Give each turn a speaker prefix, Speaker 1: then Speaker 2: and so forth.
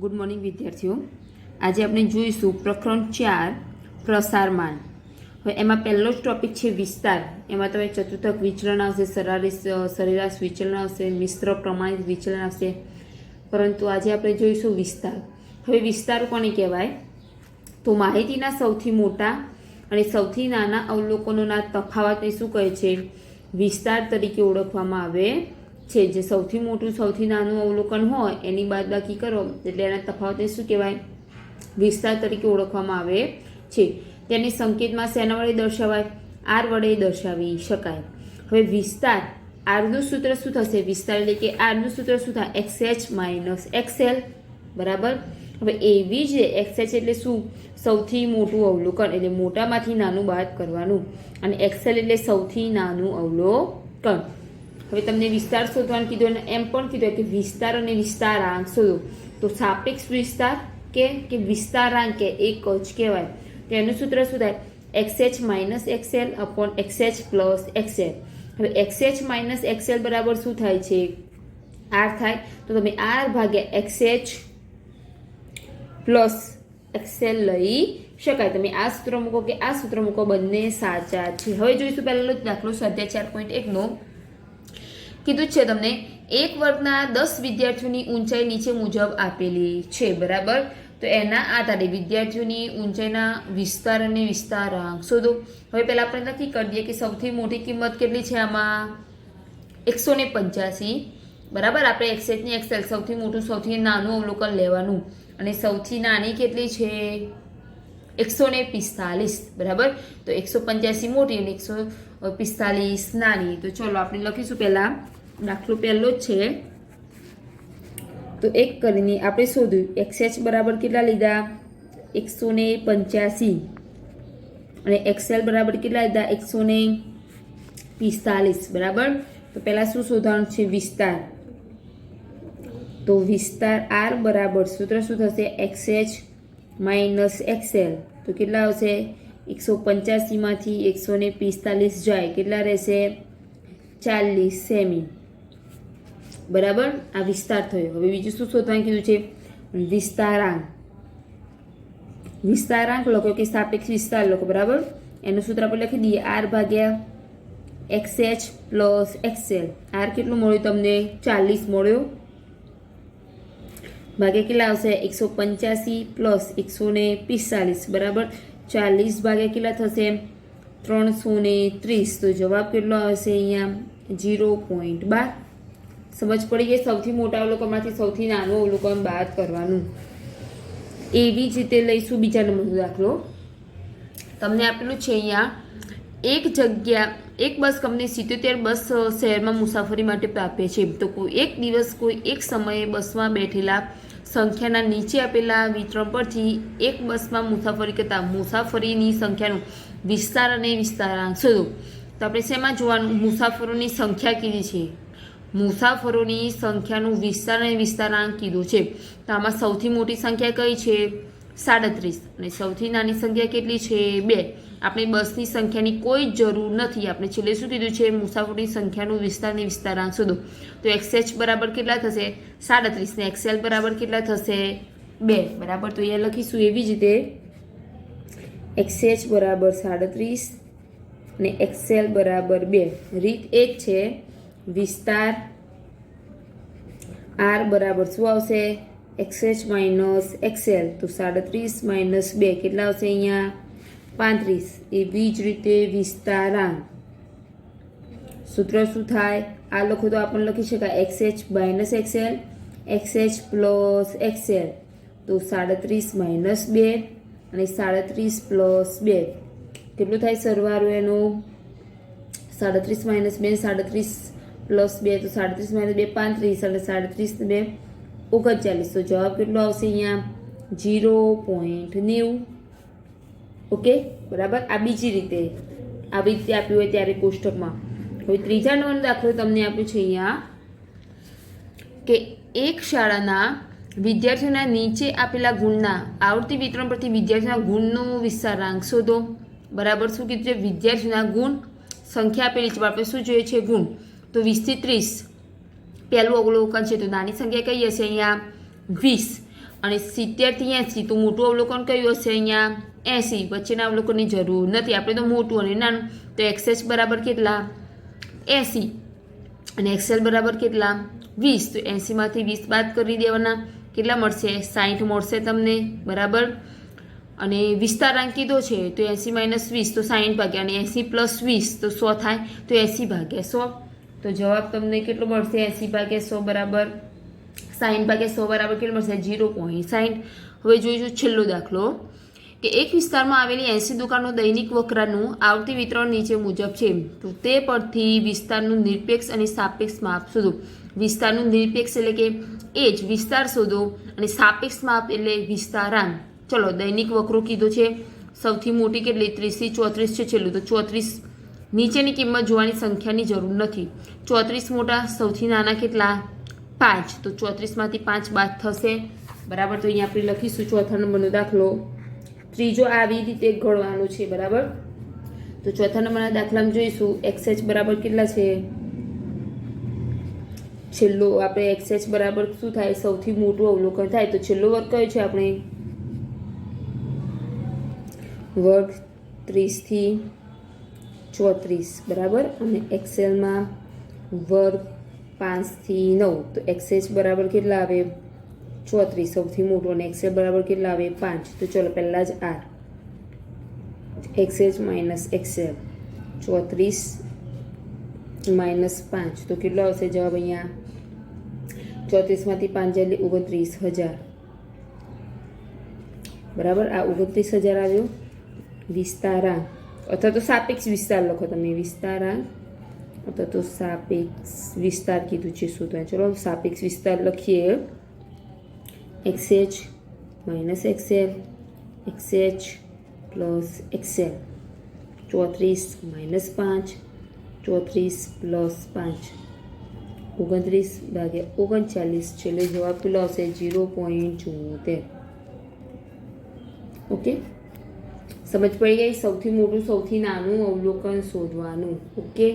Speaker 1: Good morning વિદ્યાર્થીઓ. આજે આપણે જોઈશું પ્રકરણ 4 પ્રસારમાન. હવે એમાં પહેલો જ ટોપિક છે વિસ્તાર. એમાં તમે ચતુર્થક વિચલન આવશે, સરેરાશ વિચલન આવશે, મિશ્ર પ્રમાણિત વિચલન આવશે, પરંતુ આજે આપણે જોઈશું વિસ્તાર. હવે વિસ્તાર કોને કહેવાય? તો માહિતીના સૌથી મોટા અને સૌથી નાના અવલોકનોના તફાવતને શું કહે છે? વિસ્તાર તરીકે ઓળખવામાં આવે છે. જે સૌથી મોટું સૌથી નાનું અવલોકન હોય એની બાદબાકી કરો એટલે એના તફાવતને શું કહેવાય? વિસ્તાર તરીકે ઓળખવામાં આવે છે. તેને સંકેતમાં શેના વડે દર્શાવાય? આર વડે દર્શાવી શકાય. હવે વિસ્તાર આરનું સૂત્ર શું થશે? વિસ્તાર એટલે કે આરનું સૂત્ર શું થાય? XH માઇનસ XL, બરાબર. હવે એવી જ XH એટલે શું? સૌથી મોટું અવલોકન, એટલે મોટામાંથી નાનું બાદ કરવાનું, અને XL એટલે સૌથી નાનું અવલોકન. હવે તમને વિસ્તાર શોધવાનું કીધું અને એમ પણ કીધું કે વિસ્તાર અને વિસ્તારાંક શોધો. તો સાપેક્ષ વિસ્તાર કે વિસ્તારાંક કે એક જ કહેવાય. તો એનું સૂત્ર શું થાય? XH minus XL upon XH plus XL. હવે XH માઇનસ XL બરાબર શું થાય છે? R થાય. તો તમે R ભાગ્યા XH પ્લસ XL લઈ શકાય. તમે આ સૂત્ર મૂકો કે આ સૂત્ર મૂકો, બંને સાચા છે. હવે જોઈશું પહેલો દાખલો સ્વાધ્યાય 4.1 નો. કીધું છે તમને એક વર્ગના 10 વિદ્યાર્થીઓની ઊંચાઈ નીચે મુજબ આપેલી છે, બરાબર. તો એના આધારે વિદ્યાર્થીઓની ઊંચાઈના વિસ્તાર અને વિસ્તારાંક શોધો. હવે પહેલા આપણે નક્કી કરી દઈએ કે સૌથી મોટી કિંમત કેટલી છે આમાં? 185, બરાબર. આપણે XH ની XL સૌથી મોટું સૌથી નાનું અવલોકન લેવાનું, અને સૌથી નાની કેટલી છે? 145, બરાબર. તો 185 મોટી અને 145 નાની. તો ચલો આપણે લખીશું. પહેલા દાખલો પહેલો જ છે, તો એક કરીને આપણે શોધ્યું. XH બરાબર કેટલા લીધા? 185, અને XL બરાબર કેટલા લીધા? 145, બરાબર. તો પહેલા શું શોધવાનું છે? વિસ્તાર. તો વિસ્તાર R બરાબર સૂત્ર શું થશે? XH minus XL. તો કેટલા આવશે? 185 માંથી 145 જાય, કેટલા રહેશે? 40 સેમી, બરાબર. આ વિસ્તાર થયો. હવે બીજું શું શોધવાનું કીધું છે? વિસ્તારાંક. વિસ્તારાંક લખો કે સાપેક્ષ વિસ્તાર લખો, બરાબર. એનું સૂત્ર આપણે લખી દઈએ. R ભાગ્યા XH પ્લસ XL. R કેટલું મળ્યું તમને? 40 મળ્યો, ભાગ્યા કેટલા આવશે? 185 પ્લસ 145, બરાબર. 40 ભાગ્યા કેટલા થશે? 330. તો જવાબ કેટલો આવશે અહીંયા? 0.12. સમજ પડી ગઈ? સૌથી મોટા અવલોકનમાંથી સૌથી નાનું અવલોકન બાદ કરવાનું. એવી જ રીતે લઈશું બીજા નંબરનો દાખલો. તમને આપેલું છે અહીંયા એક બસ કંપની 77 બસ શહેરમાં મુસાફરી માટે આપે છે. તો કોઈ એક દિવસ કોઈ એક સમયે બસમાં બેઠેલા સંખ્યાના નીચે આપેલા વિતરણ પરથી એક બસમાં મુસાફરી કરતા મુસાફરીની સંખ્યાનું વિસ્તાર અને વિસ્તારાંક શોધો. તો આપણે શેમાં જોવાનું? મુસાફરોની સંખ્યા કીધી છે, મુસાફરોની સંખ્યાનું વિસ્તાર અને વિસ્તારાંક કીધું છે. તો આમાં સૌથી મોટી સંખ્યા કઈ છે? 37, અને સૌથી નાની સંખ્યા કેટલી છે? 2. આપણે બસની સંખ્યાની કોઈ જરૂર નથી. આપણે છેલ્લે શું કીધું છે? મુસાફરોની સંખ્યાનું વિસ્તાર અને વિસ્તારાંક શોધો. તો XH બરાબર કેટલા થશે? 37, ને XL બરાબર કેટલા થશે? 2, બરાબર. તો અહીંયા લખીશું એવી જ રીતે XH બરાબર 37 અને XL બરાબર 2. રીત એક છે વિસ્તાર R બરાબર શું આવશે? XH minus XL. તો 37 માઇનસ 2 કેટલા આવશે અહીંયા? 35. એવી જ રીતે વિસ્તારાંક સૂત્ર શું થાય? આ લખો તો આપણને લખી શકાય XH minus XL, XH plus XL. તો 37 માઇનસ 2 અને 37 પ્લસ 2 કેટલું થાય સરવાળો એનો? 37 માઇનસ 2, 37 પ્લસ 2, તો 37 માઇનસ 2 35, અને 37 2 39. તો જવાબ કેટલો આવશે અહીંયા? 0.90. ઓકે, બરાબર. આ બીજી રીતે આવી રીતે આપ્યું હોય ત્યારે કોષ્ટકમાં. હવે ત્રીજા નંબરનો દાખલો તમને આપ્યું છે અહીંયા કે એક શાળાના વિદ્યાર્થીઓના નીચે આપેલા ગુણના આવૃત્તિ વિતરણ પરથી વિદ્યાર્થીઓના ગુણનો વિસ્તારાંક શોધો. બરાબર. શું કીધું છે? વિદ્યાર્થીઓના ગુણ સંખ્યા આપેલી છે, આપણે શું જોઈએ છે? ગુણ. તો 20 થી 30 પહેલું અવલોકન છે. તો નાની સંખ્યા કઈ હશે અહીંયા? 20. અને 70થી 80 તો મોટું અવલોકન કયું હશે? અહીંયા 80. વચ્ચેના અવલોકનની જરૂર નથી, આપણે તો મોટું અને નાનું. તો XH બરાબર કેટલા? 80. અને XL બરાબર કેટલા? 20. તો 80માંથી 20 બાદ કરી દેવાના. કેટલા મળશે? 60 મળશે તમને, બરાબર. અને વિસ્તારાંક કીધો છે તો 80 - 20 તો 60 ભાગ્યા, અને 80 + 20 તો 100 થાય, તો 80/100. તો જવાબ તમને કેટલો મળશે? 80/100 બરાબર 60/100 બરાબર કેટલો મળશે? 0.60. હવે જોઈશું છેલ્લો દાખલો કે એક વિસ્તારમાં આવેલી 80 દુકાનો દૈનિક વકરાનું આવતી વિતરણ નીચે મુજબ છે. તો તે પરથી વિસ્તારનું નિરપેક્ષ અને સાપેક્ષ માપ શોધો. વિસ્તારનું નિરપેક્ષ એટલે કે એ જ વિસ્તાર શોધો, અને સાપેક્ષ માપ એટલે વિસ્તારાંક. ચલો, દૈનિક વકરો કીધો છે. સૌથી મોટી કેટલી? 30 થી 34 છે છેલ્લું. તો 34 નીચેની કિંમત જોવાની સંખ્યાની જરૂર નથી. 34 મોટા, સૌથી નાના કેટલા? 5. તો 34માંથી 5 બાદ થશે, બરાબર. તો અહીંયા આપણે લખીશું ચોથા નંબરનો દાખલો. ત્રીજો આવી રીતે ગણવાનો છે, બરાબર. તો ચોથા નંબરના દાખલામાં જોઈશું XH બરાબર કેટલા છે? છેલ્લો આપણે XH બરાબર શું થાય? સૌથી મોટું અવલોકન થાય. તો છેલ્લો વર્ગ કયો છે? આપણે વર્ગ 30 થી 34, બરાબર. અને XLમાં વર્ગ 5 થી 9. તો XH બરાબર કેટલા આવે? 34 સૌથી મોટું, અને XL બરાબર કેટલા આવે? 5. તો ચલો પહેલાં જ R XH - XL 34 - 5 તો કેટલો આવશે જવાબ? અહીંયા 34માંથી 5 જાય એટલે 29,000, બરાબર. આ 29,000 આવ્યો. વિસ્તારાંક અથવા તો સાપેક્ષ વિસ્તાર લખો તમે, વિસ્તારાંક અથવા તો સાપેક્ષ વિસ્તાર કીધું છે શું? તો ચલો સાપેક્ષ વિસ્તાર લખીએ. XH - XL, XH + XL 34 - 5, 34 + 5 29/39. છેલ્લે જવાબ કેટલો આવશે? 0.74. ઓકે, સમજ પડી ગઈ? સૌથી મોટું સૌથી નાનું અવલોકન શોધવાનું. ઓકે.